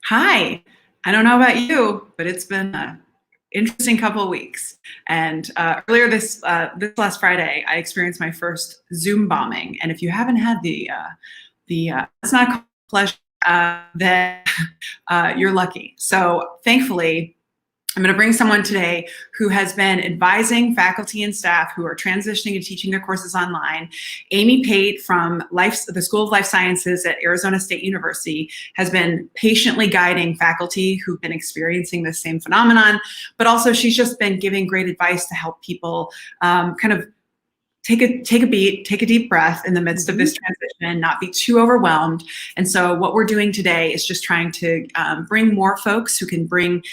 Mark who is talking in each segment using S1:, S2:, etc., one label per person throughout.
S1: Hi. I don't know about you, but it's been an interesting couple of weeks. And earlier this last Friday, I experienced my first Zoom bombing. And if you haven't had the it's not called pleasure, then you're lucky. So thankfully, I'm going to bring someone today who has been advising faculty and staff who are transitioning and teaching their courses online. Amy Pate from the School of Life Sciences at Arizona State University has been patiently guiding faculty who've been experiencing this same phenomenon, but also she's just been giving great advice to help people kind of take a beat, take a deep breath in the midst of this transition, not be too overwhelmed. And so what we're doing today is just trying to bring more folks who can bring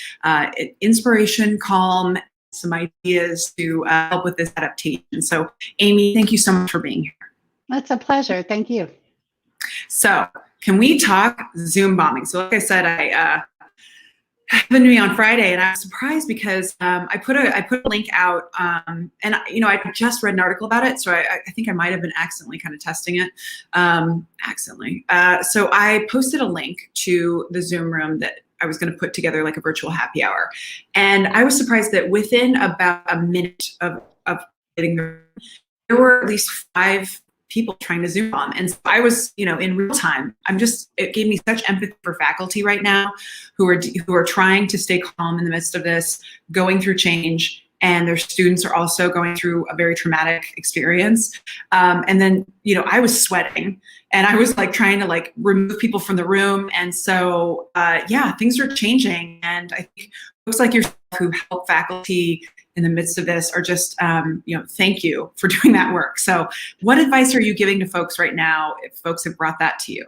S1: inspiration, calm, some ideas to help with this adaptation. So Amy, thank you so much for being here.
S2: It's a pleasure. Thank you.
S1: So can we talk Zoom bombing? So like I said, I happened to me on Friday, and I was surprised because I put a link out, and I just read an article about it, so I think I might have been accidentally kind of testing it, so I posted a link to the Zoom room that I was going to put together like a virtual happy hour, and I was surprised that within about a minute of getting there were at least 5 people trying to Zoom bomb. And so I was, in real time, it gave me such empathy for faculty right now who are trying to stay calm in the midst of this, going through change, and their students are also going through a very traumatic experience. And then, I was sweating and I was like trying to like remove people from the room. And so, things are changing. And I think folks like yourself who help faculty in the midst of this are just, thank you for doing that work. So what advice are you giving to folks right now if folks have brought that to you?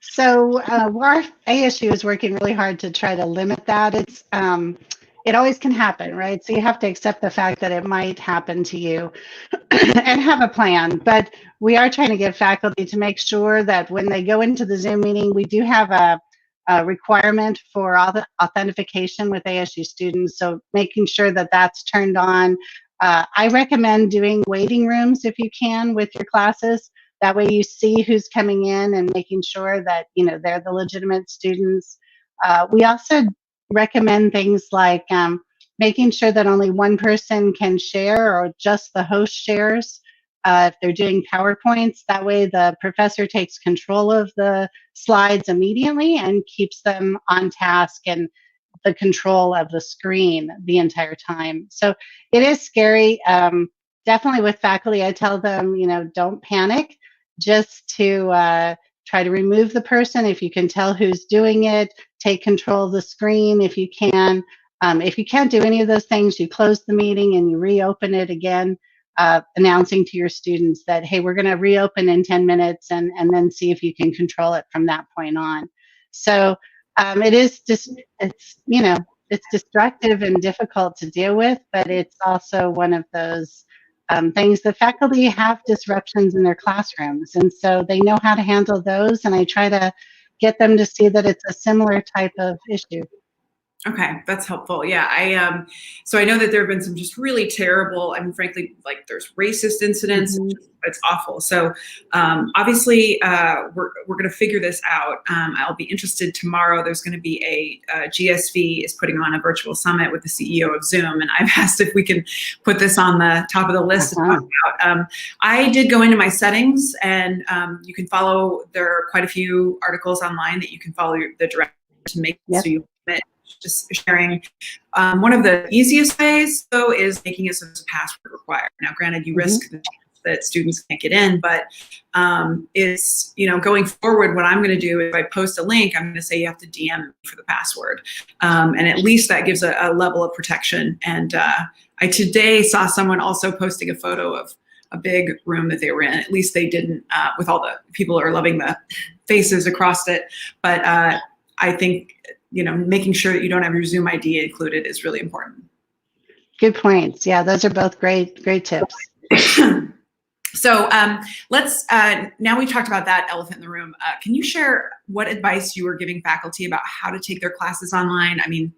S2: So our ASU is working really hard to try to limit that. It always can happen, right? So you have to accept the fact that it might happen to you and have a plan. But we are trying to get faculty to make sure that when they go into the Zoom meeting, we do have a requirement for all the authentication with ASU students. So making sure that that's turned on. I recommend doing waiting rooms if you can with your classes. That way you see who's coming in and making sure that, they're the legitimate students. We also recommend things like making sure that only one person can share or just the host shares. If they're doing PowerPoints, that way the professor takes control of the slides immediately and keeps them on task and the control of the screen the entire time. So it is scary. Definitely with faculty, I tell them, don't panic, just to try to remove the person. If you can tell who's doing it, take control of the screen if you can. If you can't do any of those things, you close the meeting and you reopen it again. Announcing to your students that, hey, we're going to reopen in 10 minutes and then see if you can control it from that point on. So it is just, it's destructive and difficult to deal with, but it's also one of those things. The faculty have disruptions in their classrooms, and so they know how to handle those, and I try to get them to see that it's a similar type of issue.
S1: Okay, that's helpful. Yeah, so I know that there have been some just really terrible, frankly, like there's racist incidents. It's awful. So obviously we're going to figure this out. I'll be interested tomorrow. There's going to be a GSV is putting on a virtual summit with the CEO of Zoom, and I've asked if we can put this on the top of the list to talk about. I did go into my settings, and you can follow. There are quite a few articles online that you can follow the direction to make so you just sharing. One of the easiest ways, though, is making it so there's a password required. Now, granted, you risk the chance that students can't get in, but it's, going forward, what I'm going to do is if I post a link, I'm going to say you have to DM me for the password. And at least that gives a level of protection. And I today saw someone also posting a photo of a big room that they were in. At least they didn't, with all the people are loving the faces across it. But I think, making sure that you don't have your Zoom ID included is really important.
S2: Good points. Yeah, those are both great tips.
S1: So let's, now we talked about that elephant in the room. Can you share what advice you were giving faculty about how to take their classes online? I mean,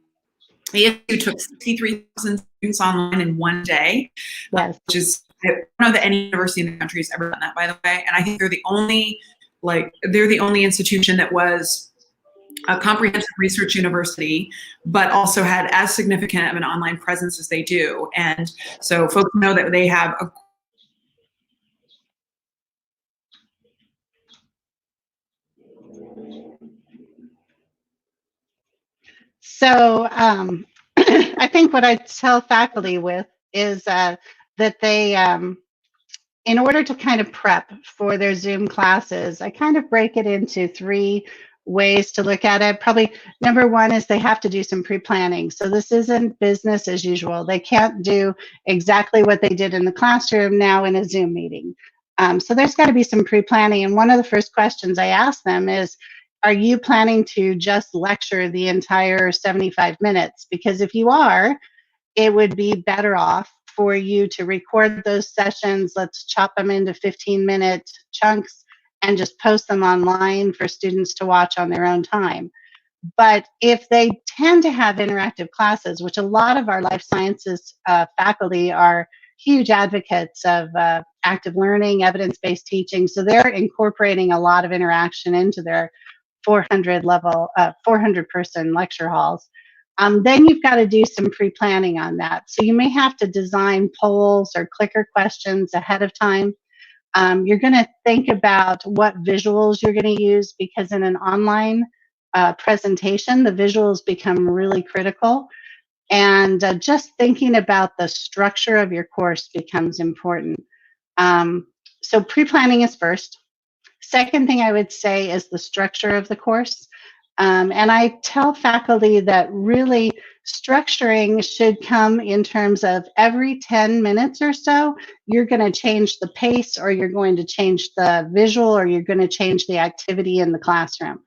S1: ASU took 63,000 students online in one day, which is, I don't know that any university in the country has ever done that, by the way. And I think they're the only institution that was a comprehensive research university, but also had as significant of an online presence as they do. And so folks know that they have a
S2: So I think what I tell faculty with is that they, in order to kind of prep for their Zoom classes, I kind of break it into three ways to look at it. Probably number one is they have to do some pre-planning. So this isn't business as usual. They can't do exactly what they did in the classroom now in a Zoom meeting. So there's got to be some pre-planning. And one of the first questions I ask them is, are you planning to just lecture the entire 75 minutes? Because if you are, it would be better off for you to record those sessions. Let's chop them into 15-minute chunks and just post them online for students to watch on their own time. But if they tend to have interactive classes, which a lot of our life sciences faculty are huge advocates of active learning, evidence-based teaching, so they're incorporating a lot of interaction into their 400 person lecture halls. Then you've got to do some pre-planning on that. So you may have to design polls or clicker questions ahead of time. You're going to think about what visuals you're going to use, because in an online presentation, the visuals become really critical. And just thinking about the structure of your course becomes important. So pre-planning is first. Second thing I would say is the structure of the course. And I tell faculty that really structuring should come in terms of every 10 minutes or so, you're going to change the pace, or you're going to change the visual, or you're going to change the activity in the classroom.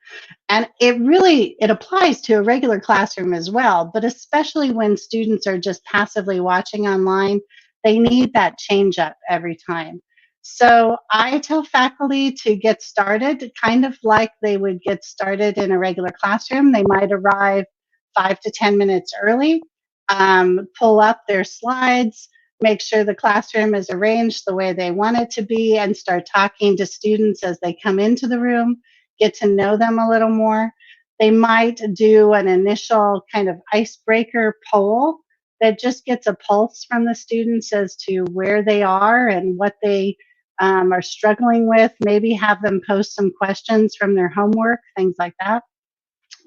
S2: And it applies to a regular classroom as well, but especially when students are just passively watching online, they need that change up every time. So I tell faculty to get started kind of like they would get started in a regular classroom. They might arrive 5 to 10 minutes early, pull up their slides, make sure the classroom is arranged the way they want it to be, and start talking to students as they come into the room, get to know them a little more. They might do an initial kind of icebreaker poll that just gets a pulse from the students as to where they are and what they are struggling with. Maybe have them post some questions from their homework, things like that.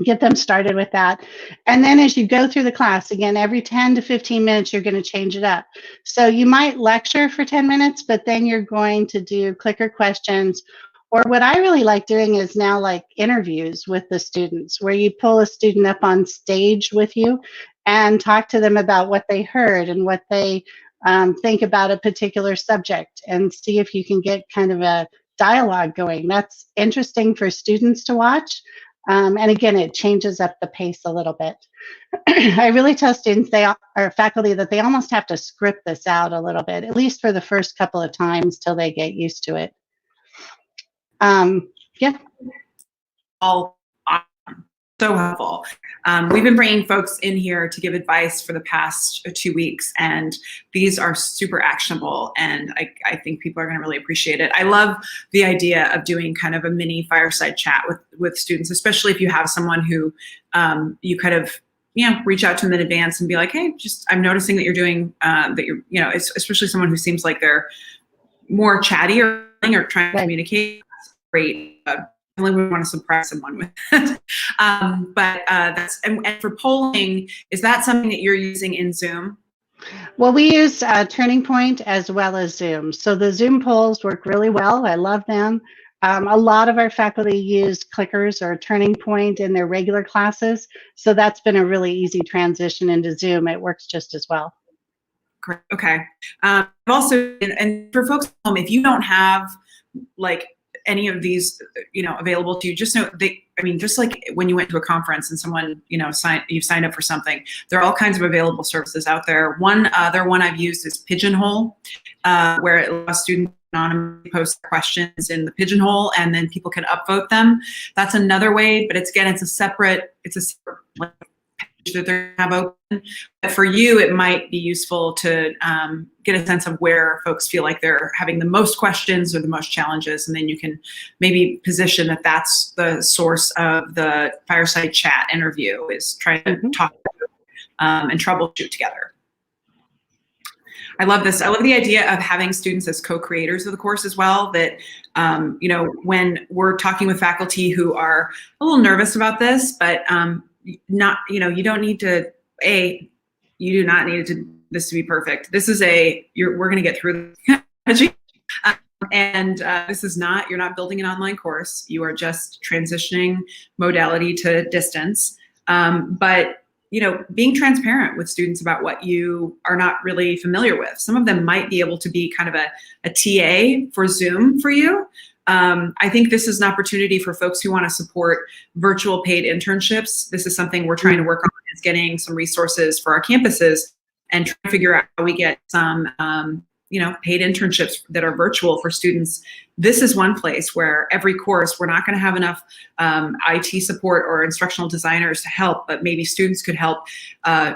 S2: Get them started with that. And then as you go through the class, again, every 10 to 15 minutes, you're going to change it up. So you might lecture for 10 minutes, but then you're going to do clicker questions. Or what I really like doing is now like interviews with the students, where you pull a student up on stage with you and talk to them about what they heard and what they think about a particular subject, and see if you can get kind of a dialogue going. That's interesting for students to watch. And again, it changes up the pace a little bit. I really tell students, or faculty, that they almost have to script this out a little bit, at least for the first couple of times till they get used to it. Yeah.
S1: All awesome. So helpful. We've been bringing folks in here to give advice for the past 2 weeks, and these are super actionable, and I think people are going to really appreciate it. I love the idea of doing kind of a mini fireside chat with students, especially if you have someone who you kind of reach out to them in advance and be like, hey, I'm noticing that you're doing that you're, especially someone who seems like they're more chatty or trying to communicate. Great. We want to surprise someone with it. But that's, and for polling, is that something that you're using in Zoom?
S2: Well, we use Turning Point as well as Zoom. So the Zoom polls work really well. I love them. A lot of our faculty use clickers or Turning Point in their regular classes. So that's been a really easy transition into Zoom. It works just as well.
S1: Great. Okay. Also, and for folks at home, if you don't have like any of these, available to you, just know just like when you went to a conference and someone, you've signed up for something, there are all kinds of available services out there. One other one I've used is Pigeonhole, where it allows students to anonymously post questions in the Pigeonhole, and then people can upvote them. That's another way, but it's a separate that they have open. But for you, it might be useful to get a sense of where folks feel like they're having the most questions or the most challenges, and then you can maybe position that that's the source of the fireside chat interview, is trying to talk and troubleshoot together. I love this. I love the idea of having students as co-creators of the course as well, that, you know, when we're talking with faculty who are a little nervous about this, but not, you know, you don't need to, you do not need this to be perfect. This is we're going to get through this. And this is not, you're not building an online course. You are just transitioning modality to distance. But you know, being transparent with students about what you are not really familiar with. Some of them might be able to be kind of a TA for Zoom for you. I think this is an opportunity for folks who want to support virtual paid internships. This is something we're trying to work on, is getting some resources for our campuses and trying to figure out how we get some you know, paid internships that are virtual for students. This is one place where every course, we're not going to have enough IT support or instructional designers to help, but maybe students could help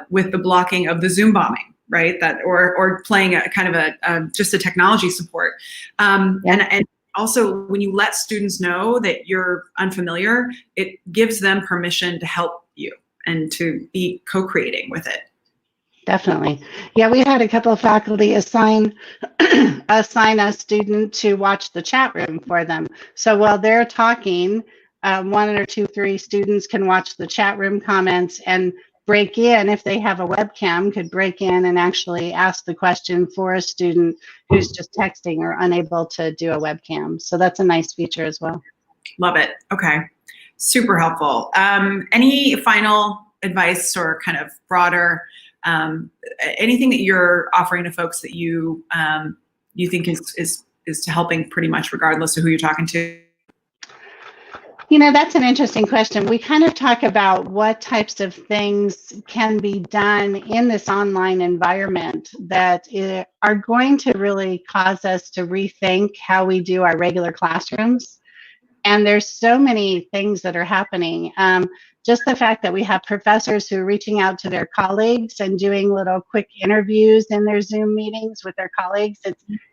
S1: with the blocking of the Zoom bombing, right? That or playing a kind of a just a technology support. And also, when you let students know that you're unfamiliar, it gives them permission to help you and to be co-creating with it.
S2: Definitely. Yeah, we had a couple of faculty assign a student to watch the chat room for them. So while they're talking, one or two, three students can watch the chat room comments and break in, if they have a webcam, could break in and actually ask the question for a student who's just texting or unable to do a webcam. So that's a nice feature as well.
S1: Love it. Okay. Super helpful. Any final advice or kind of broader anything that you're offering to folks that you you think is helping pretty much regardless of who you're talking to?
S2: You know, that's an interesting question. We kind of talk about what types of things can be done in this online environment that are going to really cause us to rethink how we do our regular classrooms. And there's so many things that are happening. Just the fact that we have professors who are reaching out to their colleagues and doing little quick interviews in their Zoom meetings with their colleagues.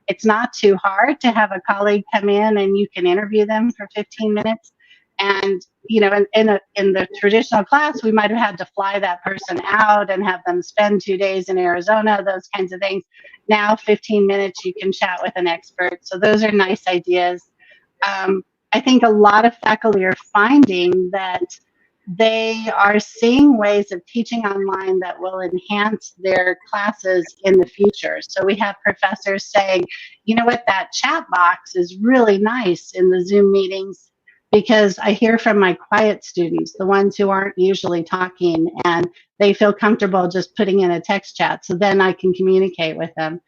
S2: It's not too hard to have a colleague come in and you can interview them for 15 minutes. And, you know, in the traditional class, we might have had to fly that person out and have them spend 2 days in Arizona, those kinds of things. Now, 15 minutes, you can chat with an expert. So those are nice ideas. I think a lot of faculty are finding that they are seeing ways of teaching online that will enhance their classes in the future. So we have professors saying, you know what, that chat box is really nice in the Zoom meetings, because I hear from my quiet students, the ones who aren't usually talking, and they feel comfortable just putting in a text chat, so then I can communicate with them.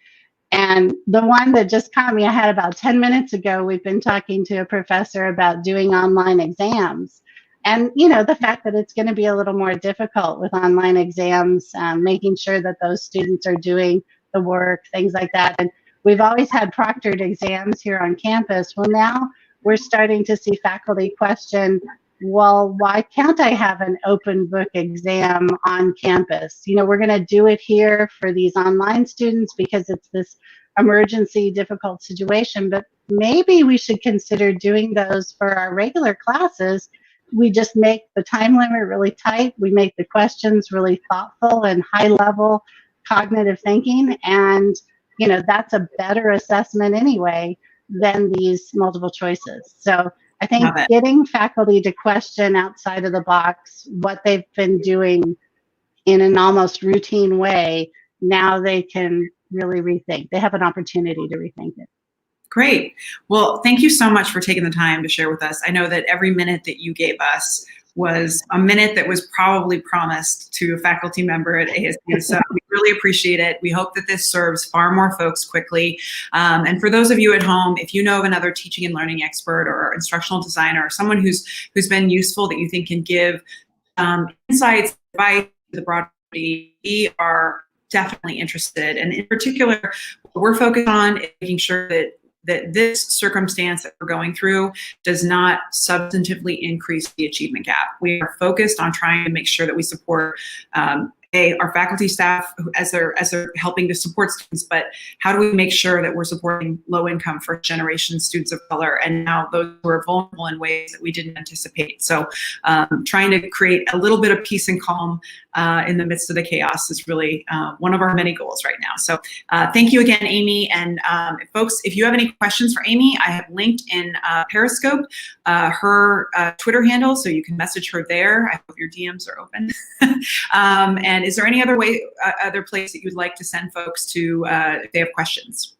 S2: And the one that just caught me, I had about 10 minutes ago, we've been talking to a professor about doing online exams. And, you know, the fact that it's going to be a little more difficult with online exams, making sure that those students are doing the work, things like that. And we've always had proctored exams here on campus. Well, now we're starting to see faculty question, well, why can't I have an open book exam on campus? You know, we're going to do it here for these online students because it's this emergency, difficult situation, but maybe we should consider doing those for our regular classes. We just make the time limit really tight. We make the questions really thoughtful and high level cognitive thinking. And, you know, that's a better assessment anyway than these multiple choices. So I think getting faculty to question outside of the box what they've been doing in an almost routine way, now they can really rethink. They have an opportunity to rethink it.
S1: Great. Well, thank you so much for taking the time to share with us. I know that every minute that you gave us was a minute that was probably promised to a faculty member at ASU. So we really appreciate it. We hope that this serves far more folks quickly. And for those of you at home, if you know of another teaching and learning expert or instructional designer, or someone who's been useful that you think can give insights, advice to the broad community, we are definitely interested. And in particular, what we're focused on is making sure that that this circumstance that we're going through does not substantively increase the achievement gap. We are focused on trying to make sure that we support our faculty staff as they're helping to support students, but how do we make sure that we're supporting low-income first-generation students of color, and now those who are vulnerable in ways that we didn't anticipate. So trying to create a little bit of peace and calm in the midst of the chaos is really one of our many goals right now. So thank you again, Amy. And folks, if you have any questions for Amy, I have linked in Periscope her Twitter handle, so you can message her there. I hope your DMs are open. And is there any other other place that you'd like to send folks to if they have questions?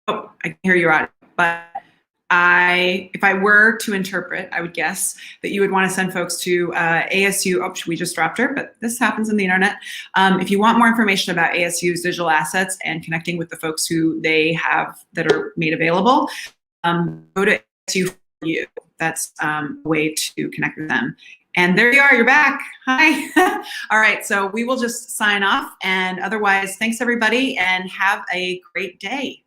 S1: Oh, I can hear you out, but if I were to interpret, I would guess that you would want to send folks to ASU. Oh, we just dropped her, but this happens on the internet. If you want more information about ASU's digital assets and connecting with the folks who they have that are made available, go to ASU for You. That's a way to connect with them. And there you are, you're back. Hi. All right, so we will just sign off. And otherwise, thanks everybody and have a great day.